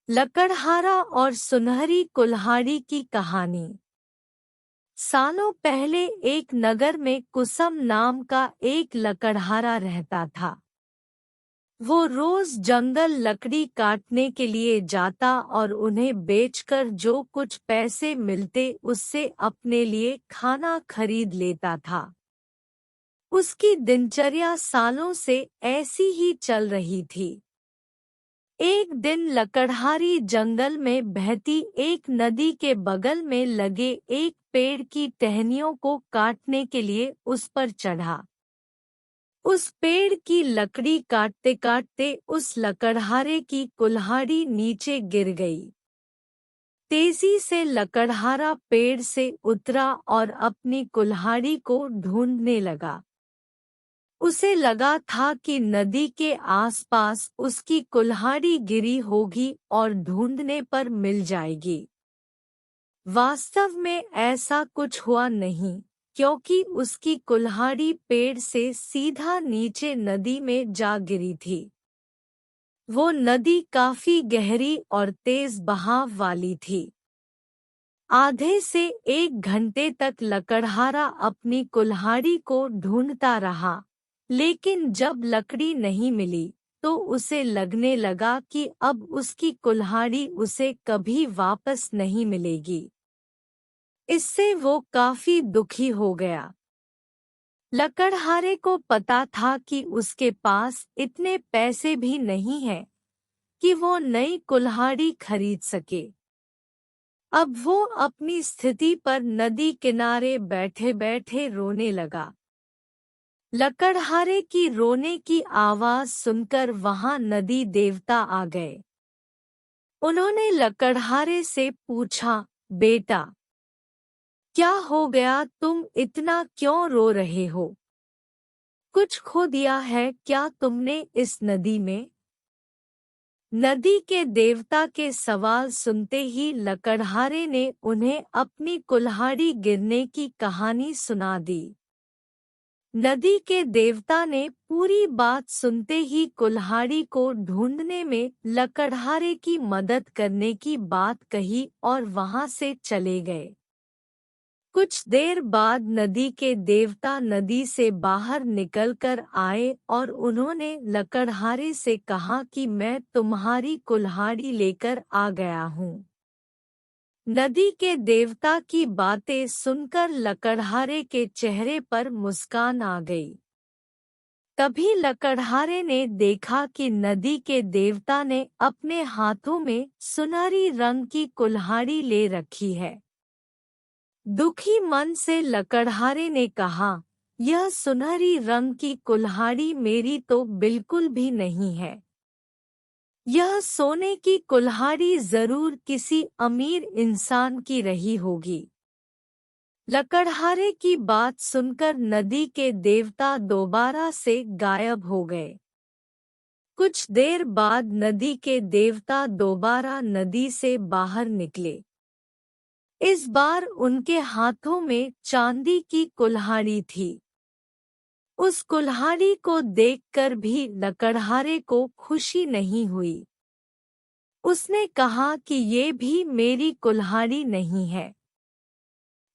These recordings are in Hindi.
लकड़हारा और सुनहरी कुल्हाड़ी की कहानी। सालों पहले एक नगर में कुसुम नाम का एक लकड़हारा रहता था। वो रोज जंगल लकड़ी काटने के लिए जाता और उन्हें बेचकर जो कुछ पैसे मिलते उससे अपने लिए खाना खरीद लेता था। उसकी दिनचर्या सालों से ऐसी ही चल रही थी। एक दिन लकड़हारी जंगल में बहती एक नदी के बगल में लगे एक पेड़ की टहनियों को काटने के लिए उस पर चढ़ा। उस पेड़ की लकड़ी काटते काटते उस लकड़हारे की कुल्हाड़ी नीचे गिर गई। तेजी से लकड़हारा पेड़ से उतरा और अपनी कुल्हाड़ी को ढूंढने लगा। उसे लगा था कि नदी के आसपास उसकी कुल्हाड़ी गिरी होगी और ढूंढने पर मिल जाएगी। वास्तव में ऐसा कुछ हुआ नहीं, क्योंकि उसकी कुल्हाड़ी पेड़ से सीधा नीचे नदी में जा गिरी थी। वो नदी काफी गहरी और तेज बहाव वाली थी। आधे से 1 घंटे तक लकड़हारा अपनी कुल्हाड़ी को ढूंढता रहा, लेकिन जब लकड़ी नहीं मिली तो उसे लगने लगा कि अब उसकी कुल्हाड़ी उसे कभी वापस नहीं मिलेगी। इससे वो काफी दुखी हो गया। लकड़हारे को पता था कि उसके पास इतने पैसे भी नहीं हैं कि वो नई कुल्हाड़ी खरीद सके। अब वो अपनी स्थिति पर नदी किनारे बैठे बैठे रोने लगा। लकड़हारे की रोने की आवाज सुनकर वहां नदी देवता आ गए। उन्होंने लकड़हारे से पूछा, बेटा, क्या हो गया? तुम इतना क्यों रो रहे हो? कुछ खो दिया है क्या तुमने इस नदी में? नदी के देवता के सवाल सुनते ही लकड़हारे ने उन्हें अपनी कुल्हाड़ी गिरने की कहानी सुना दी। नदी के देवता ने पूरी बात सुनते ही कुल्हाड़ी को ढूंढने में लकड़हारे की मदद करने की बात कही और वहां से चले गए। कुछ देर बाद नदी के देवता नदी से बाहर निकलकर आए और उन्होंने लकड़हारे से कहा कि मैं तुम्हारी कुल्हाड़ी लेकर आ गया हूँ। नदी के देवता की बातें सुनकर लकड़हारे के चेहरे पर मुस्कान आ गई। तभी लकड़हारे ने देखा कि नदी के देवता ने अपने हाथों में सुनहरी रंग की कुल्हाड़ी ले रखी है। दुखी मन से लकड़हारे ने कहा, यह सुनहरी रंग की कुल्हाड़ी मेरी तो बिल्कुल भी नहीं है। यह सोने की कुल्हाड़ी जरूर किसी अमीर इंसान की रही होगी। लकड़हारे की बात सुनकर नदी के देवता दोबारा से गायब हो गए। कुछ देर बाद नदी के देवता दोबारा नदी से बाहर निकले। इस बार उनके हाथों में चांदी की कुल्हाड़ी थी। उस कुल्हाड़ी को देखकर भी लकड़हारे को खुशी नहीं हुई। उसने कहा कि ये भी मेरी कुल्हाड़ी नहीं है,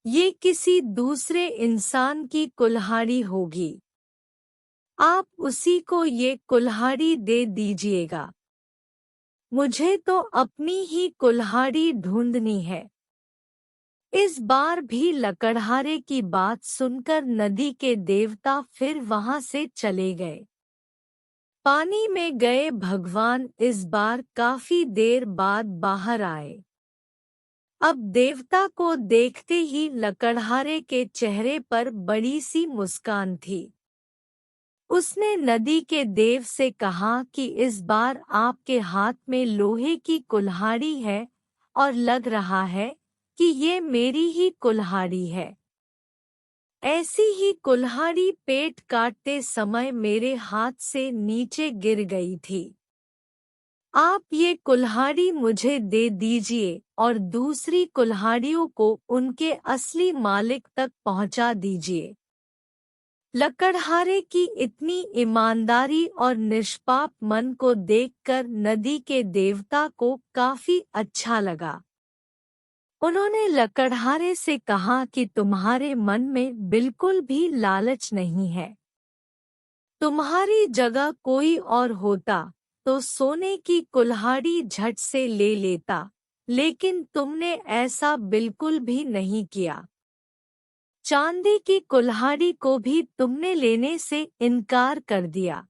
ये किसी दूसरे इंसान की कुल्हाड़ी होगी। आप उसी को ये कुल्हाड़ी दे दीजिएगा। मुझे तो अपनी ही कुल्हाड़ी ढूंढनी है। इस बार भी लकड़हारे की बात सुनकर नदी के देवता फिर वहां से चले गए। पानी में गए भगवान इस बार काफी देर बाद बाहर आए। अब देवता को देखते ही लकड़हारे के चेहरे पर बड़ी सी मुस्कान थी। उसने नदी के देव से कहा कि इस बार आपके हाथ में लोहे की कुल्हाड़ी है और लग रहा है कि ये मेरी ही कुल्हाड़ी है। ऐसी ही कुल्हाड़ी पेट काटते समय मेरे हाथ से नीचे गिर गई थी। आप ये कुल्हाड़ी मुझे दे दीजिए और दूसरी कुल्हाड़ियों को उनके असली मालिक तक पहुंचा दीजिए। लकड़हारे की इतनी ईमानदारी और निष्पाप मन को देखकर नदी के देवता को काफी अच्छा लगा। उन्होंने लकड़हारे से कहा कि तुम्हारे मन में बिल्कुल भी लालच नहीं है। तुम्हारी जगह कोई और होता तो सोने की कुल्हाड़ी झट से ले लेता, लेकिन तुमने ऐसा बिल्कुल भी नहीं किया। चांदी की कुल्हाड़ी को भी तुमने लेने से इनकार कर दिया।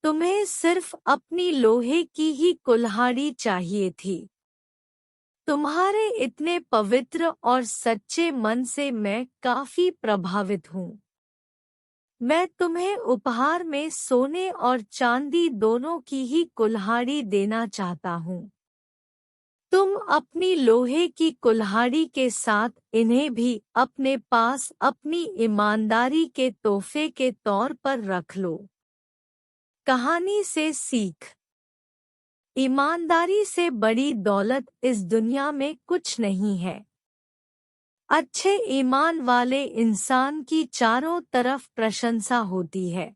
तुम्हें सिर्फ अपनी लोहे की ही कुल्हाड़ी चाहिए थी। तुम्हारे इतने पवित्र और सच्चे मन से मैं काफी प्रभावित हूँ। मैं तुम्हें उपहार में सोने और चांदी दोनों की ही कुल्हाड़ी देना चाहता हूँ। तुम अपनी लोहे की कुल्हाड़ी के साथ इन्हें भी अपने पास अपनी ईमानदारी के तोहफे के तौर पर रख लो। कहानी से सीख। ईमानदारी से बड़ी दौलत इस दुनिया में कुछ नहीं है। अच्छे ईमान वाले इंसान की चारों तरफ प्रशंसा होती है।